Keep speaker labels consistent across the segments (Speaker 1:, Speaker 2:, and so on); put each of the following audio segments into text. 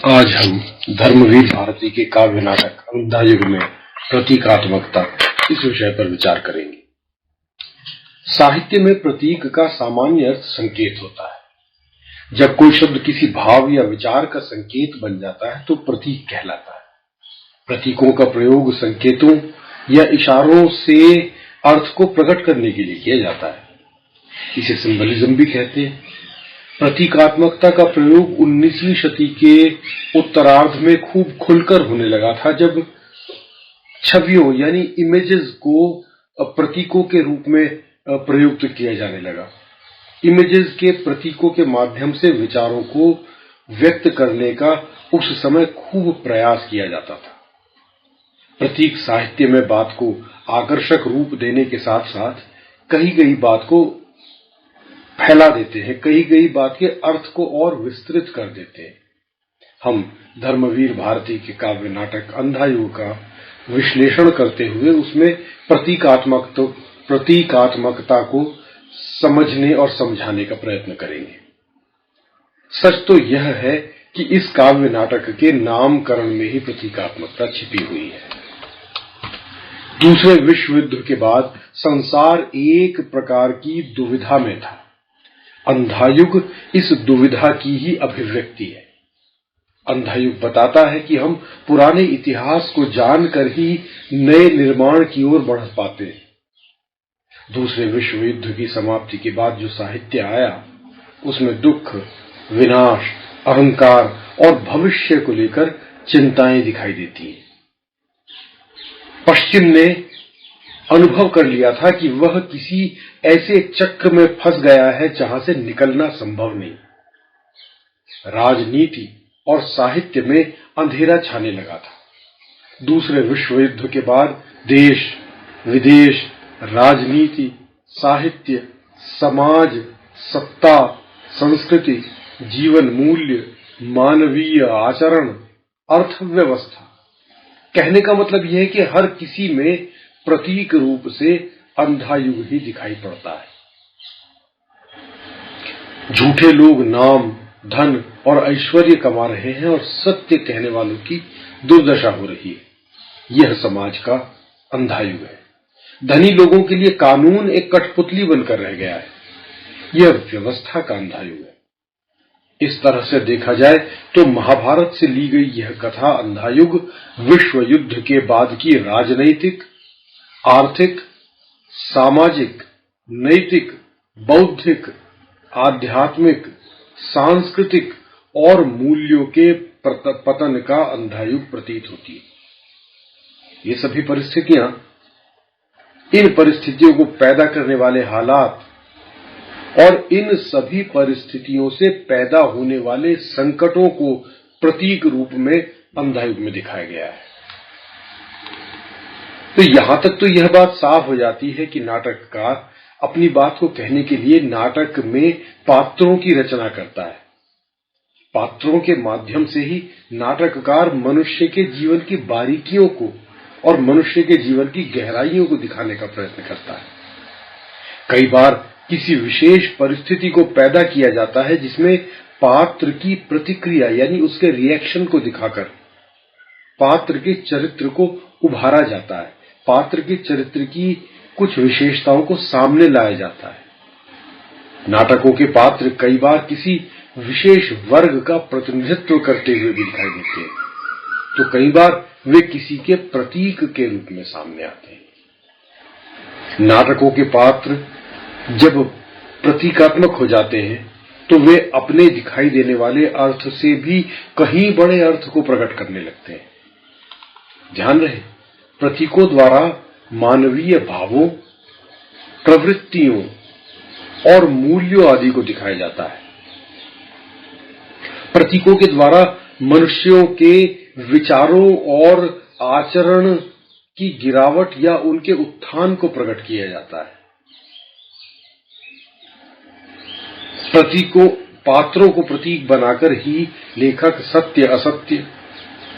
Speaker 1: आज हम धर्मवीर भारती के काव्य नाटक अंधायुग में प्रतीकात्मकता इस विषय पर विचार करेंगे। साहित्य में प्रतीक का सामान्य अर्थ संकेत होता है। जब कोई शब्द किसी भाव या विचार का संकेत बन जाता है तो प्रतीक कहलाता है। प्रतीकों का प्रयोग संकेतों या इशारों से अर्थ को प्रकट करने के लिए किया जाता है। इसे सिंबलिज्म भी कहते हैं। प्रतीकात्मकता का प्रयोग 19वीं शती के उत्तरार्ध में खूब खुलकर होने लगा था, जब छवियों यानी इमेजेस को प्रतीकों के रूप में प्रयुक्त किया जाने लगा। इमेजेस के प्रतीकों के माध्यम से विचारों को व्यक्त करने का उस समय खूब प्रयास किया जाता था। प्रतीक साहित्य में बात को आकर्षक रूप देने के साथ साथ कही गई बात को फैला देते हैं, कही गई बात के अर्थ को और विस्तृत कर देते हैं। हम धर्मवीर भारती के काव्य नाटक अंधायुग का विश्लेषण करते हुए उसमें प्रतीकात्मकता को समझने और समझाने का प्रयत्न करेंगे। सच तो यह है कि इस काव्य नाटक के नामकरण में ही प्रतीकात्मकता छिपी हुई है। दूसरे विश्व युद्ध के बाद संसार एक प्रकार की दुविधा में था। अंधायुग इस दुविधा की ही अभिव्यक्ति है। अंधायुग बताता है कि हम पुराने इतिहास को जानकर ही नए निर्माण की ओर बढ़ पाते हैं। दूसरे विश्व युद्ध की समाप्ति के बाद जो साहित्य आया उसमें दुख, विनाश, अहंकार और भविष्य को लेकर चिंताएं दिखाई देती हैं। पश्चिम ने अनुभव कर लिया था कि वह किसी ऐसे चक्र में फंस गया है जहां से निकलना संभव नहीं। राजनीति और साहित्य में अंधेरा छाने लगा था। दूसरे विश्व युद्ध के बाद देश, विदेश, राजनीति, साहित्य, समाज, सत्ता, संस्कृति, जीवन मूल्य, मानवीय आचरण, अर्थव्यवस्था, कहने का मतलब यह है कि हर किसी में प्रतीक रूप से अंधायुग ही दिखाई पड़ता है। झूठे लोग नाम, धन और ऐश्वर्य कमा रहे हैं और सत्य कहने वालों की दुर्दशा हो रही है। यह समाज का अंधायुग है। धनी लोगों के लिए कानून एक कठपुतली बनकर रह गया है। यह व्यवस्था का अंधायुग है। इस तरह से देखा जाए तो महाभारत से ली गई यह कथा अंधायुग विश्व युद्ध के बाद की राजनैतिक, आर्थिक, सामाजिक, नैतिक, बौद्धिक, आध्यात्मिक, सांस्कृतिक और मूल्यों के पतन का अंधायुग प्रतीत होती है। ये सभी परिस्थितियां, इन परिस्थितियों को पैदा करने वाले हालात और इन सभी परिस्थितियों से पैदा होने वाले संकटों को प्रतीक रूप में अंधायुग में दिखाया गया है। तो यहां तक तो यह बात साफ हो जाती है कि नाटककार अपनी बात को कहने के लिए नाटक में पात्रों की रचना करता है। पात्रों के माध्यम से ही नाटककार मनुष्य के जीवन की बारीकियों को और मनुष्य के जीवन की गहराइयों को दिखाने का प्रयत्न करता है। कई बार किसी विशेष परिस्थिति को पैदा किया जाता है जिसमें पात्र की प्रतिक्रिया यानी उसके रिएक्शन को दिखाकर पात्र के चरित्र को उभारा जाता है। पात्र के चरित्र की कुछ विशेषताओं को सामने लाया जाता है। नाटकों के पात्र कई बार किसी विशेष वर्ग का प्रतिनिधित्व करते हुए भी दिखाई देते हैं, तो कई बार वे किसी के प्रतीक के रूप में सामने आते हैं। नाटकों के पात्र जब प्रतीकात्मक हो जाते हैं तो वे अपने दिखाई देने वाले अर्थ से भी कहीं बड़े अर्थ को प्रकट करने लगते हैं। ध्यान रहे, प्रतीकों द्वारा मानवीय भावों, प्रवृत्तियों और मूल्यों आदि को दिखाया जाता है। प्रतीकों के द्वारा मनुष्यों के विचारों और आचरण की गिरावट या उनके उत्थान को प्रकट किया जाता है। पात्रों को प्रतीक बनाकर ही लेखक सत्य असत्य,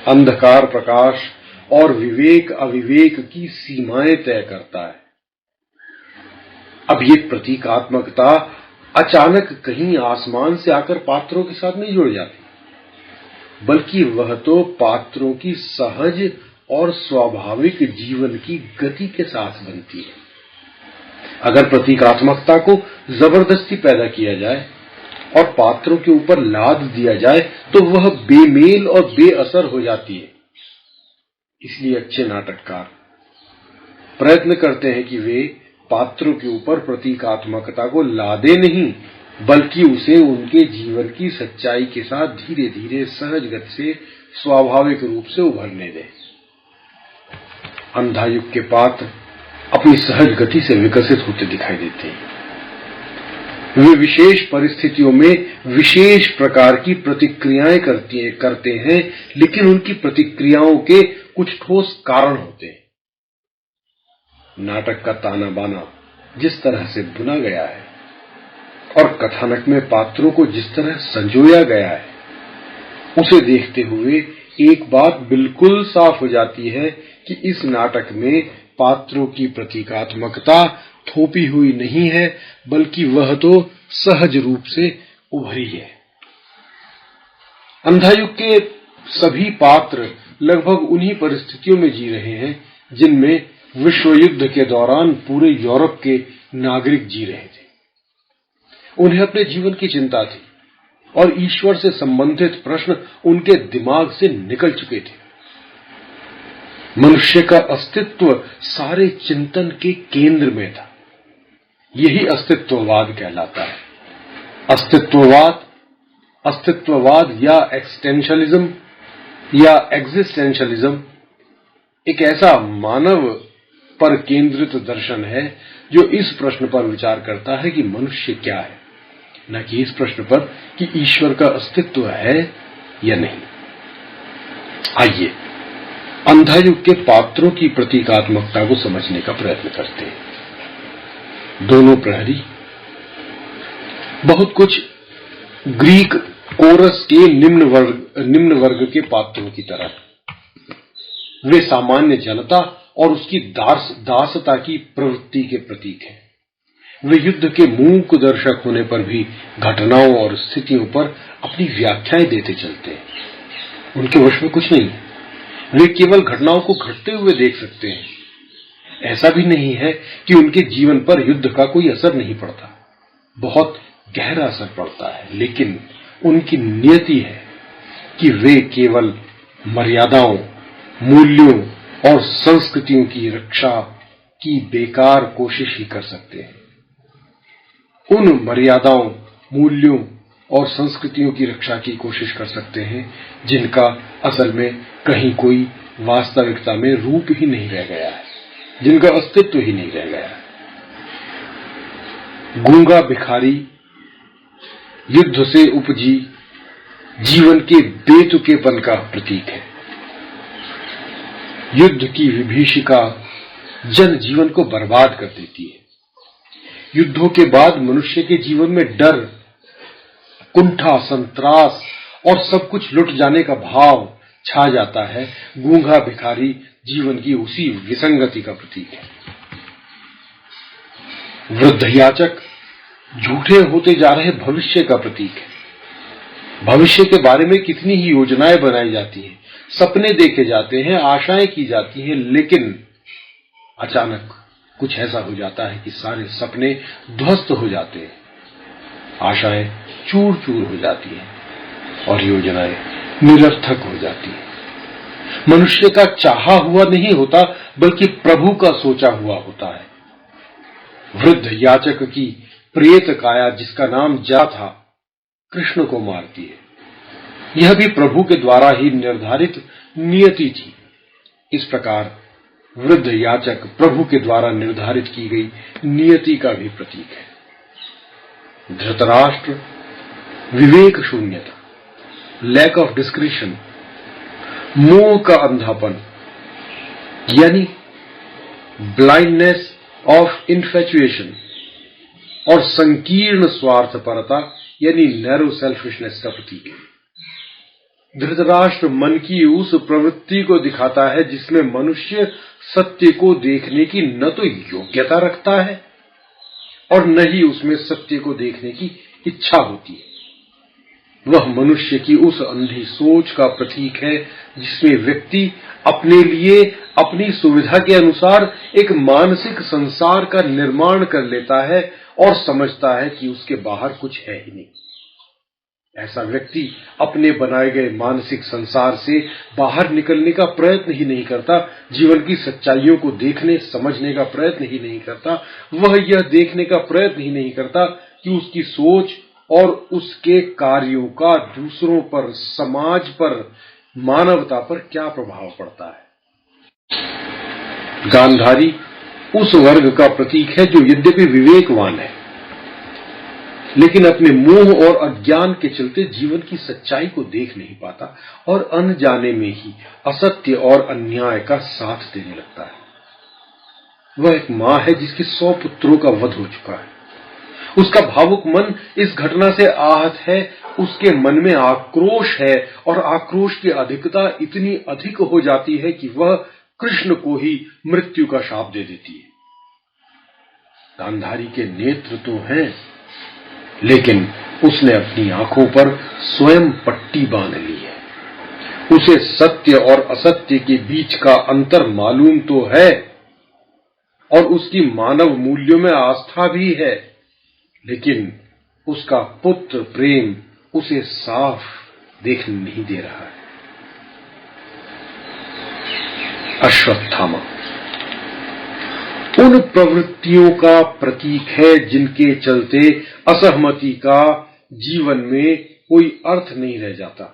Speaker 1: अंधकार प्रकाश और विवेक अविवेक की सीमाएं तय करता है। अब ये प्रतीकात्मकता अचानक कहीं आसमान से आकर पात्रों के साथ नहीं जुड़ जाती। बल्कि वह तो पात्रों की सहज और स्वाभाविक जीवन की गति के साथ बनती है। अगर प्रतीकात्मकता को जबरदस्ती पैदा किया जाए और पात्रों के ऊपर लाद दिया जाए तो वह बेमेल और बेअसर हो जाती है। इसलिए अच्छे नाटककार प्रयत्न करते हैं कि वे पात्रों के ऊपर प्रतीकात्मकता को लादे नहीं, बल्कि उसे उनके जीवन की सच्चाई के साथ धीरे धीरे सहज गति से स्वाभाविक रूप से उभरने दें। अंधा युग के पात्र अपनी सहज गति से विकसित होते दिखाई देते हैं। वे विशेष परिस्थितियों में विशेष प्रकार की प्रतिक्रियाएं करते हैं, लेकिन उनकी प्रतिक्रियाओं के कुछ ठोस कारण होते हैं। नाटक का ताना बाना जिस तरह से बुना गया है और कथानक में पात्रों को जिस तरह संजोया गया है, उसे देखते हुए एक बात बिल्कुल साफ हो जाती है कि इस नाटक में पात्रों की प्रतीकात्मकता थोपी हुई नहीं है, बल्कि वह तो सहज रूप से उभरी है। अंधायुग के सभी पात्र लगभग उन्हीं परिस्थितियों में जी रहे हैं जिनमें विश्व युद्ध के दौरान पूरे यूरोप के नागरिक जी रहे थे। उन्हें अपने जीवन की चिंता थी और ईश्वर से संबंधित प्रश्न उनके दिमाग से निकल चुके थे। मनुष्य का अस्तित्व सारे चिंतन के केंद्र में था। यही अस्तित्ववाद कहलाता है। अस्तित्ववाद या एक्सटेंशलिज्म या एग्जिस्टेंशलिज्म एक ऐसा मानव पर केंद्रित दर्शन है जो इस प्रश्न पर विचार करता है कि मनुष्य क्या है, न कि इस प्रश्न पर कि ईश्वर का अस्तित्व है या नहीं। आइए अंधायुग के पात्रों की प्रतीकात्मकता को समझने का प्रयत्न करते हैं। दोनों प्रहरी बहुत कुछ ग्रीक कोरस के निम्न वर्ग के पात्रों की तरह। वे सामान्य जनता और उसकी दासता की प्रवृत्ति के प्रतीक हैं। वे युद्ध के मूक दर्शक होने पर भी घटनाओं और स्थितियों पर अपनी व्याख्याएं देते चलते हैं। उनके वश में कुछ नहीं है। वे केवल घटनाओं को घटते हुए देख सकते हैं। ऐसा भी नहीं है कि उनके जीवन पर युद्ध का कोई असर नहीं पड़ता। बहुत गहरा असर पड़ता है, लेकिन उनकी नियति है कि वे केवल मर्यादाओं, मूल्यों और संस्कृतियों की रक्षा की बेकार कोशिश ही कर सकते हैं। उन मर्यादाओं, मूल्यों और संस्कृतियों की रक्षा की कोशिश कर सकते हैं जिनका असल में कहीं कोई वास्तविकता में रूप ही नहीं रह गया है, जिनका अस्तित्व ही नहीं रह गया है। गूंगा भिखारी युद्ध से उपजी जीवन के बेतुकेपन का प्रतीक है। युद्ध की विभीषिका जन जीवन को बर्बाद कर देती है। युद्धों के बाद मनुष्य के जीवन में डर, कुंठा, संत्रास और सब कुछ लुट जाने का भाव छा जाता है। गूंगा भिखारी जीवन की उसी विसंगति का प्रतीक है। वृद्ध याचक झूठे होते जा रहे भविष्य का प्रतीक है। भविष्य के बारे में कितनी ही योजनाएं बनाई जाती हैं, सपने देखे जाते हैं, आशाएं की जाती हैं, लेकिन अचानक कुछ ऐसा हो जाता है कि सारे सपने ध्वस्त हो जाते हैं, आशाएं चूर चूर हो जाती हैं और योजनाएं निरर्थक हो जाती हैं। मनुष्य का चाहा हुआ नहीं होता, बल्कि प्रभु का सोचा हुआ होता है। वृद्ध याचक की प्रेत काया, जिसका नाम जा था, कृष्ण को मारती है। यह भी प्रभु के द्वारा ही निर्धारित नियति थी। इस प्रकार वृद्ध याचक प्रभु के द्वारा निर्धारित की गई नियति का भी प्रतीक है। धृतराष्ट्र विवेक शून्यता, लैक ऑफ डिस्क्रिशन, मोह का अंधापन यानी ब्लाइंडनेस ऑफ इन्फेचुएशन और संकीर्ण स्वार्थपरता यानी नैरो सेल्फिशनेस का प्रतीक है। धृतराष्ट्र मन की उस प्रवृत्ति को दिखाता है जिसमें मनुष्य सत्य को देखने की न तो योग्यता रखता है और न ही उसमें सत्य को देखने की इच्छा होती है। वह मनुष्य की उस अंधी सोच का प्रतीक है जिसमें व्यक्ति अपने लिए अपनी सुविधा के अनुसार एक मानसिक संसार का निर्माण कर लेता है और समझता है कि उसके बाहर कुछ है ही नहीं। ऐसा व्यक्ति अपने बनाए गए मानसिक संसार से बाहर निकलने का प्रयत्न ही नहीं करता, जीवन की सच्चाइयों को देखने समझने का प्रयत्न ही नहीं करता। वह यह देखने का प्रयत्न ही नहीं करता कि उसकी सोच और उसके कार्यों का दूसरों पर, समाज पर, मानवता पर क्या प्रभाव पड़ता है। गांधारी उस वर्ग का प्रतीक है जो यद्यपि विवेकवान है, लेकिन अपने मोह और अज्ञान के चलते जीवन की सच्चाई को देख नहीं पाता और अनजाने में ही असत्य और अन्याय का साथ देने लगता है। वह एक मां है जिसके 100 पुत्रों का वध हो चुका है। उसका भावुक मन इस घटना से आहत है, उसके मन में आक्रोश है और आक्रोश की अधिकता इतनी अधिक हो जाती है कि वह कृष्ण को ही मृत्यु का शाप दे देती है। गांधारी के नेत्र तो हैं, लेकिन उसने अपनी आंखों पर स्वयं पट्टी बांध ली है। उसे सत्य और असत्य के बीच का अंतर मालूम तो है और उसकी मानव मूल्यों में आस्था भी है, लेकिन उसका पुत्र प्रेम उसे साफ देखने नहीं दे रहा है। अश्वत्थामा उन प्रवृत्तियों का प्रतीक है जिनके चलते असहमति का जीवन में कोई अर्थ नहीं रह जाता,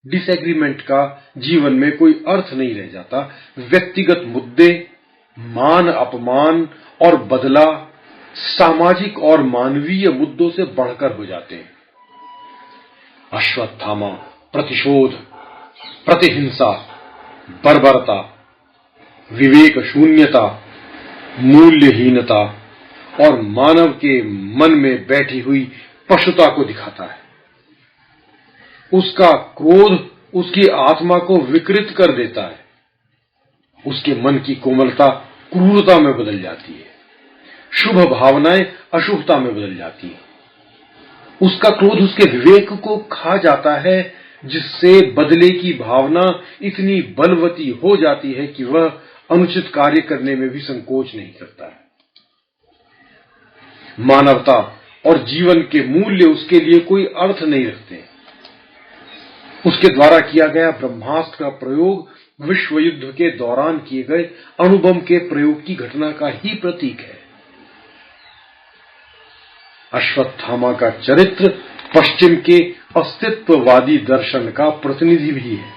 Speaker 1: डिसएग्रीमेंट का जीवन में कोई अर्थ नहीं रह जाता। व्यक्तिगत मुद्दे, मान अपमान और बदला सामाजिक और मानवीय मुद्दों से बढ़कर हो जाते हैं। अश्वत्थामा प्रतिशोध, प्रतिहिंसा, बर्बरता, विवेक शून्यता, मूल्यहीनता और मानव के मन में बैठी हुई पशुता को दिखाता है। उसका क्रोध उसकी आत्मा को विकृत कर देता है। उसके मन की कोमलता क्रूरता में बदल जाती है, शुभ भावनाएं अशुभता में बदल जाती हैं। उसका क्रोध उसके विवेक को खा जाता है, जिससे बदले की भावना इतनी बलवती हो जाती है कि वह अनुचित कार्य करने में भी संकोच नहीं करता है। मानवता और जीवन के मूल्य उसके लिए कोई अर्थ नहीं रखते। उसके द्वारा किया गया ब्रह्मास्त्र का प्रयोग विश्व युद्ध के दौरान किए गए अणुबम के प्रयोग की घटना का ही प्रतीक है। अश्वत्थामा का चरित्र पश्चिम के अस्तित्ववादी दर्शन का प्रतिनिधि भी है।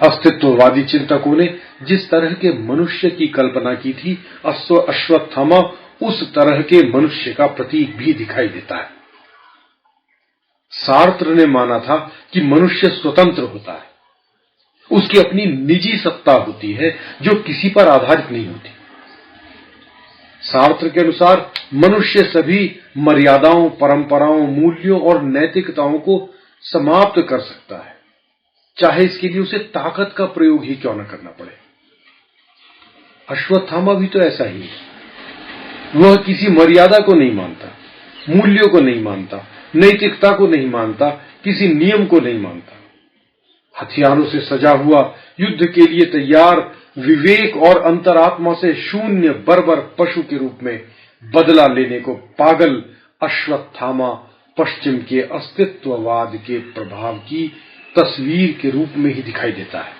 Speaker 1: अस्तित्ववादी चिंतकों ने जिस तरह के मनुष्य की कल्पना की थी, अश्वत्थामा उस तरह के मनुष्य का प्रतीक भी दिखाई देता है। सार्त्र ने माना था कि मनुष्य स्वतंत्र होता है, उसकी अपनी निजी सत्ता होती है जो किसी पर आधारित नहीं होती। सार्त्र के अनुसार मनुष्य सभी मर्यादाओं, परंपराओं, मूल्यों और नैतिकताओं को समाप्त कर सकता है, चाहे इसके लिए उसे ताकत का प्रयोग ही क्यों न करना पड़े। अश्वत्थामा भी तो ऐसा ही है। वह किसी मर्यादा को नहीं मानता, मूल्यों को नहीं मानता, नैतिकता को नहीं मानता, किसी नियम को नहीं मानता। हथियारों से सजा हुआ, युद्ध के लिए तैयार, विवेक और अंतरात्मा से शून्य बर्बर पशु के रूप में बदला लेने को पागल अश्वत्थामा पश्चिम के अस्तित्ववाद के प्रभाव की तस्वीर के रूप में ही दिखाई देता है।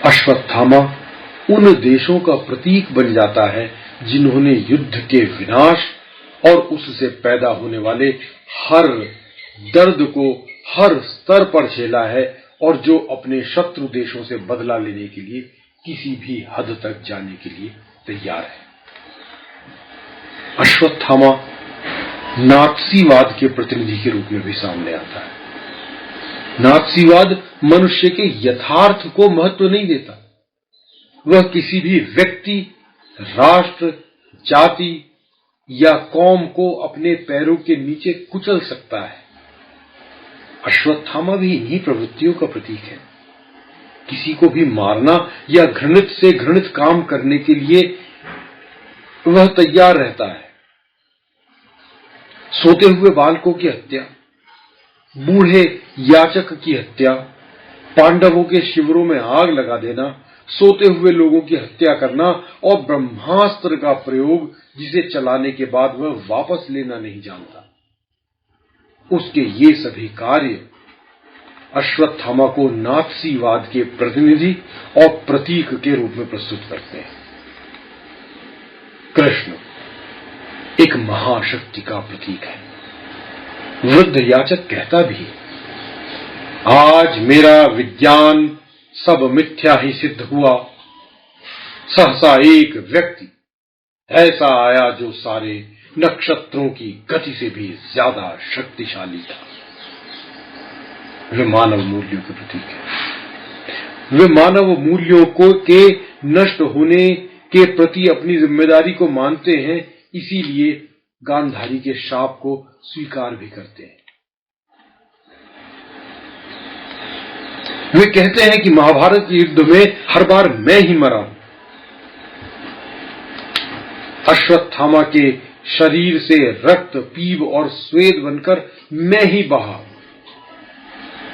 Speaker 1: अश्वत्थामा उन देशों का प्रतीक बन जाता है जिन्होंने युद्ध के विनाश और उससे पैदा होने वाले हर दर्द को हर स्तर पर झेला है और जो अपने शत्रु देशों से बदला लेने के लिए किसी भी हद तक जाने के लिए तैयार है। अश्वत्थामा नात्सीवाद के प्रतिनिधि के रूप में भी सामने आता है। नात्सीवाद मनुष्य के यथार्थ को महत्व नहीं देता। वह किसी भी व्यक्ति, राष्ट्र, जाति या कौम को अपने पैरों के नीचे कुचल सकता है। अश्वत्थामा भी इन्हीं प्रवृत्तियों का प्रतीक है। किसी को भी मारना या घृणित से घृणित काम करने के लिए वह तैयार रहता है। सोते हुए बालकों की हत्या, बूढ़े याचक की हत्या, पांडवों के शिविरों में आग लगा देना, सोते हुए लोगों की हत्या करना और ब्रह्मास्त्र का प्रयोग जिसे चलाने के बाद वह वापस लेना नहीं जानता, उसके ये सभी कार्य अश्वत्थामा को नात्सीवाद के प्रतिनिधि और प्रतीक के रूप में प्रस्तुत करते हैं। कृष्ण एक महाशक्ति का प्रतीक है। वृद्ध याचक कहता भी, आज मेरा विज्ञान सब मिथ्या ही सिद्ध हुआ। सहसा एक व्यक्ति ऐसा आया जो सारे नक्षत्रों की गति से भी ज्यादा शक्तिशाली था। वे मानव मूल्यों के प्रतीक है। वे मानव मूल्यों के नष्ट होने के प्रति अपनी जिम्मेदारी को मानते हैं, इसीलिए गांधारी के शाप को स्वीकार भी करते हैं। वे कहते हैं कि महाभारत युद्ध में हर बार मैं ही मरा हूं। अश्वत्थामा के शरीर से रक्त, पीप और स्वेद बनकर मैं ही बहा।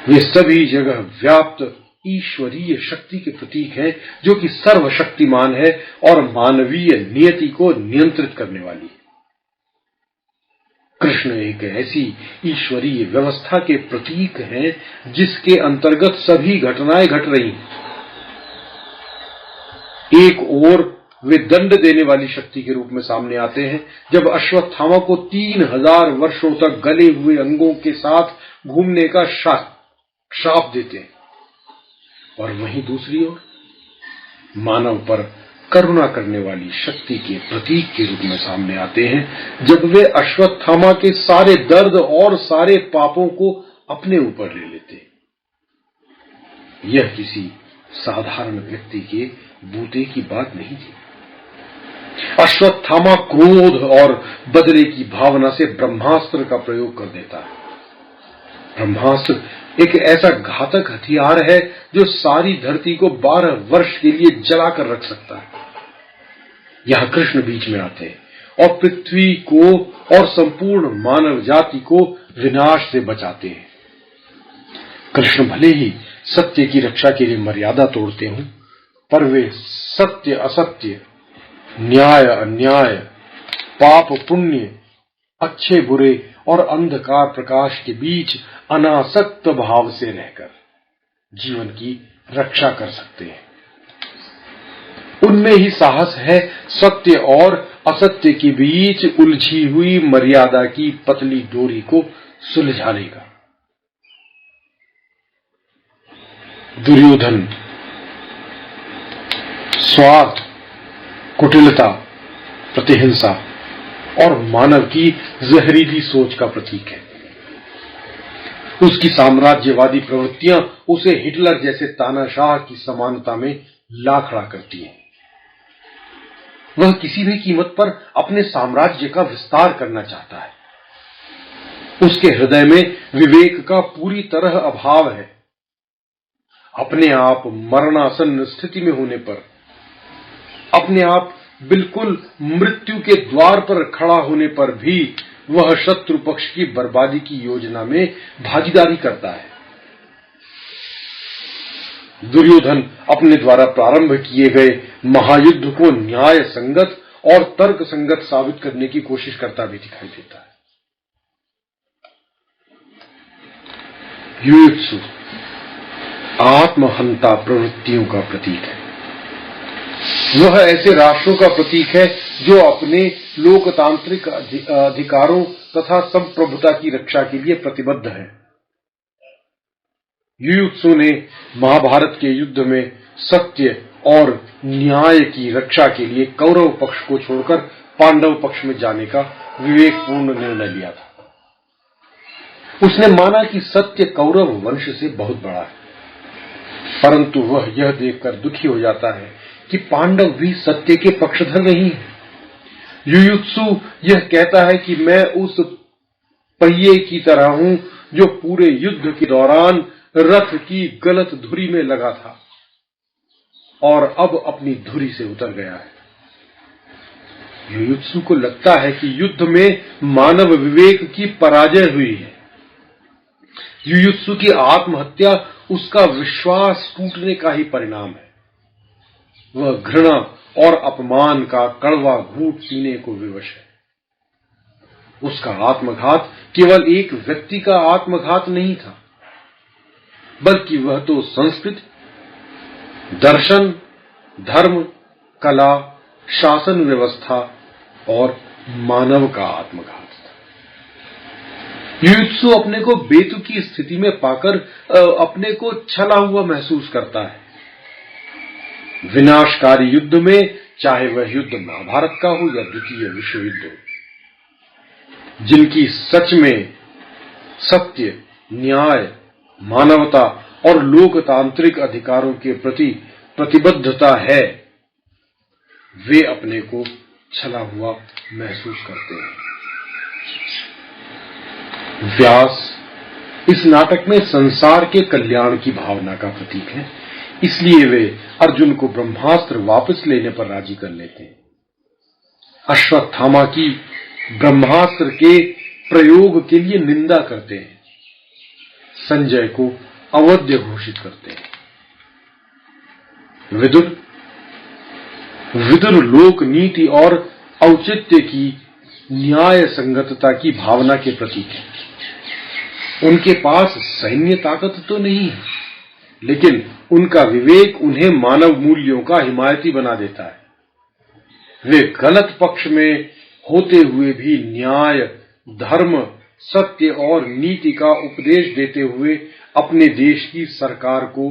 Speaker 1: वे सभी जगह व्याप्त ईश्वरीय शक्ति के प्रतीक हैं, जो कि सर्वशक्तिमान है और मानवीय नियति को नियंत्रित करने वाली है। कृष्ण एक ऐसी ईश्वरीय व्यवस्था के प्रतीक हैं जिसके अंतर्गत सभी घटनाएं घट रही हैं। एक ओर वे दंड देने वाली शक्ति के रूप में सामने आते हैं, जब अश्वत्थामा को 3000 वर्षों तक गले हुए अंगों के साथ घूमने का शाप देते हैं, और वहीं दूसरी ओर मानव पर करुणा करने वाली शक्ति के प्रतीक के रूप में सामने आते हैं, जब वे अश्वत्थामा के सारे दर्द और सारे पापों को अपने ऊपर ले लेते हैं। यह किसी साधारण व्यक्ति के बूते की बात नहीं थी। अश्वत्थामा क्रोध और बदले की भावना से ब्रह्मास्त्र का प्रयोग कर देता है। ब्रह्मास्त्र एक ऐसा घातक हथियार है जो सारी धरती को 12 वर्ष के लिए जलाकर रख सकता है। यहां कृष्ण बीच में आते हैं और पृथ्वी को और संपूर्ण मानव जाति को विनाश से बचाते हैं। कृष्ण भले ही सत्य की रक्षा के लिए मर्यादा तोड़ते हों, पर वे सत्य असत्य, न्याय अन्याय, पाप पुण्य, अच्छे बुरे और अंधकार प्रकाश के बीच अनासक्त भाव से रहकर जीवन की रक्षा कर सकते हैं। उनमें ही साहस है सत्य और असत्य के बीच उलझी हुई मर्यादा की पतली डोरी को सुलझाने का। दुर्योधन स्वार्थ, कुटिलता, प्रतिहिंसा और मानव की जहरीली सोच का प्रतीक है। उसकी साम्राज्यवादी प्रवृत्तियां उसे हिटलर जैसे तानाशाह की समानता में ला खड़ा करती हैं। वह किसी भी कीमत पर अपने साम्राज्य का विस्तार करना चाहता है। उसके हृदय में विवेक का पूरी तरह अभाव है। अपने आप मरणासन्न स्थिति में होने पर, अपने आप बिल्कुल मृत्यु के द्वार पर खड़ा होने पर भी वह शत्रु पक्ष की बर्बादी की योजना में भागीदारी करता है। दुर्योधन अपने द्वारा प्रारंभ किए गए महायुद्ध को न्याय संगत और तर्क संगत साबित करने की कोशिश करता भी दिखाई देता है। युयुत्सु आत्महंता प्रवृत्तियों का प्रतीक है। वह ऐसे राष्ट्रों का प्रतीक है जो अपने लोकतांत्रिक अधिकारों तथा संप्रभुता की रक्षा के लिए प्रतिबद्ध है। युयुत्सु ने महाभारत के युद्ध में सत्य और न्याय की रक्षा के लिए कौरव पक्ष को छोड़कर पांडव पक्ष में जाने का विवेकपूर्ण निर्णय लिया था। उसने माना कि सत्य कौरव वंश से बहुत बड़ा है, परंतु वह यह देखकर दुखी हो जाता है कि पांडव भी सत्य के पक्षधर नहीं है। युयुत्सु यह कहता है कि मैं उस पहिए की तरह हूं जो पूरे युद्ध के दौरान रथ की गलत धुरी में लगा था और अब अपनी धुरी से उतर गया है। युयुत्सु को लगता है कि युद्ध में मानव विवेक की पराजय हुई है। युयुत्सु की आत्महत्या उसका विश्वास टूटने का ही परिणाम है। वह घृणा और अपमान का कड़वा घूंट पीने को विवश है। उसका आत्मघात केवल एक व्यक्ति का आत्मघात नहीं था, बल्कि वह तो संस्कृति, दर्शन, धर्म, कला, शासन व्यवस्था और मानव का आत्मघात था। युयुत्सु अपने को बेतुकी स्थिति में पाकर अपने को छला हुआ महसूस करता है। विनाशकारी युद्ध में, चाहे वह युद्ध महाभारत का हो या द्वितीय विश्व युद्ध हो, जिनकी सच में सत्य, न्याय, मानवता और लोकतांत्रिक अधिकारों के प्रति प्रतिबद्धता है, वे अपने को छला हुआ महसूस करते हैं। व्यास इस नाटक में संसार के कल्याण की भावना का प्रतीक है, इसलिए वे अर्जुन को ब्रह्मास्त्र वापस लेने पर राजी कर लेते हैं। अश्वत्थामा की ब्रह्मास्त्र के प्रयोग के लिए निंदा करते हैं। संजय को अवध्य घोषित करते हैं। विदुर लोक नीति और औचित्य की, न्याय संगतता की भावना के प्रतीक है। उनके पास सैन्य ताकत तो नहीं है, लेकिन उनका विवेक उन्हें मानव मूल्यों का हिमायती बना देता है। वे गलत पक्ष में होते हुए भी न्याय, धर्म, सत्य और नीति का उपदेश देते हुए अपने देश की सरकार को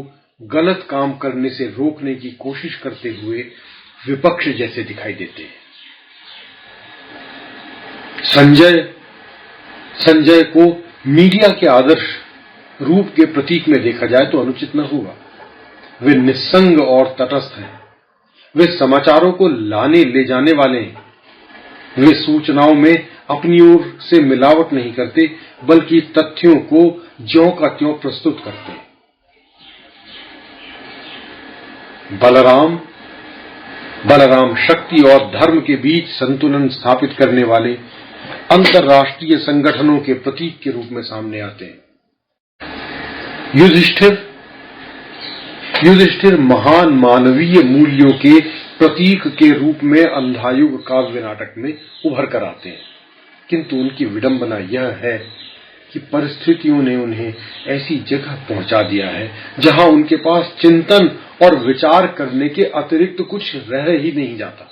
Speaker 1: गलत काम करने से रोकने की कोशिश करते हुए विपक्ष जैसे दिखाई देते हैं। संजय को मीडिया के आदर्श रूप के प्रतीक में देखा जाए तो अनुचित न होगा। वे निस्संग और तटस्थ हैं। वे समाचारों को लाने ले जाने वाले हैं। वे सूचनाओं में अपनी ओर से मिलावट नहीं करते, बल्कि तथ्यों को ज्यों का त्यों प्रस्तुत करते हैं। बलराम शक्ति और धर्म के बीच संतुलन स्थापित करने वाले अंतरराष्ट्रीय संगठनों के प्रतीक के रूप में सामने आते हैं। युधिष्ठिर महान मानवीय मूल्यों के प्रतीक के रूप में अंधायुग काव्य नाटक में उभर कर आते हैं, किंतु उनकी विडंबना यह है कि परिस्थितियों ने उन्हें ऐसी जगह पहुंचा दिया है जहां उनके पास चिंतन और विचार करने के अतिरिक्त कुछ रह ही नहीं जाता।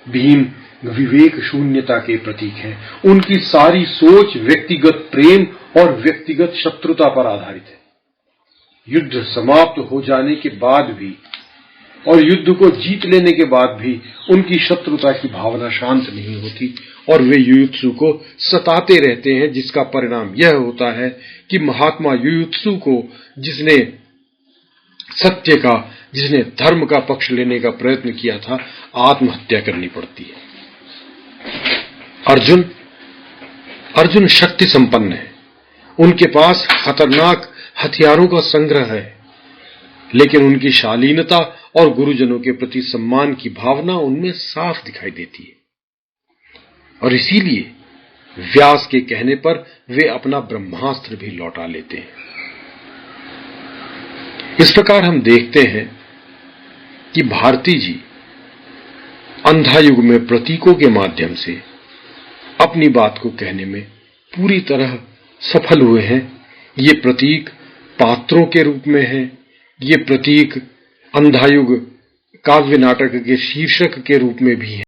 Speaker 1: भीम विवेक शून्यता के प्रतीक हैं। उनकी सारी सोच व्यक्तिगत प्रेम और व्यक्तिगत शत्रुता पर आधारित है। युद्ध समाप्त हो जाने के बाद भी और युद्ध को जीत लेने के बाद भी उनकी शत्रुता की भावना शांत नहीं होती और वे युयुत्सु को सताते रहते हैं, जिसका परिणाम यह होता है कि महात्मा युयुत्सु को, जिसने सत्य का, जिसने धर्म का पक्ष लेने का प्रयत्न किया था, आत्महत्या करनी पड़ती है। अर्जुन शक्ति संपन्न है। उनके पास खतरनाक हथियारों का संग्रह है, लेकिन उनकी शालीनता और गुरुजनों के प्रति सम्मान की भावना उनमें साफ दिखाई देती है। और इसीलिए व्यास के कहने पर वे अपना ब्रह्मास्त्र भी लौटा लेते हैं। इस प्रकार हम देखते हैं कि भारती जी अंधायुग में प्रतीकों के माध्यम से अपनी बात को कहने में पूरी तरह सफल हुए हैं। ये प्रतीक पात्रों के रूप में हैं, ये प्रतीक अंधायुग काव्य नाटक के शीर्षक के रूप में भी हैं।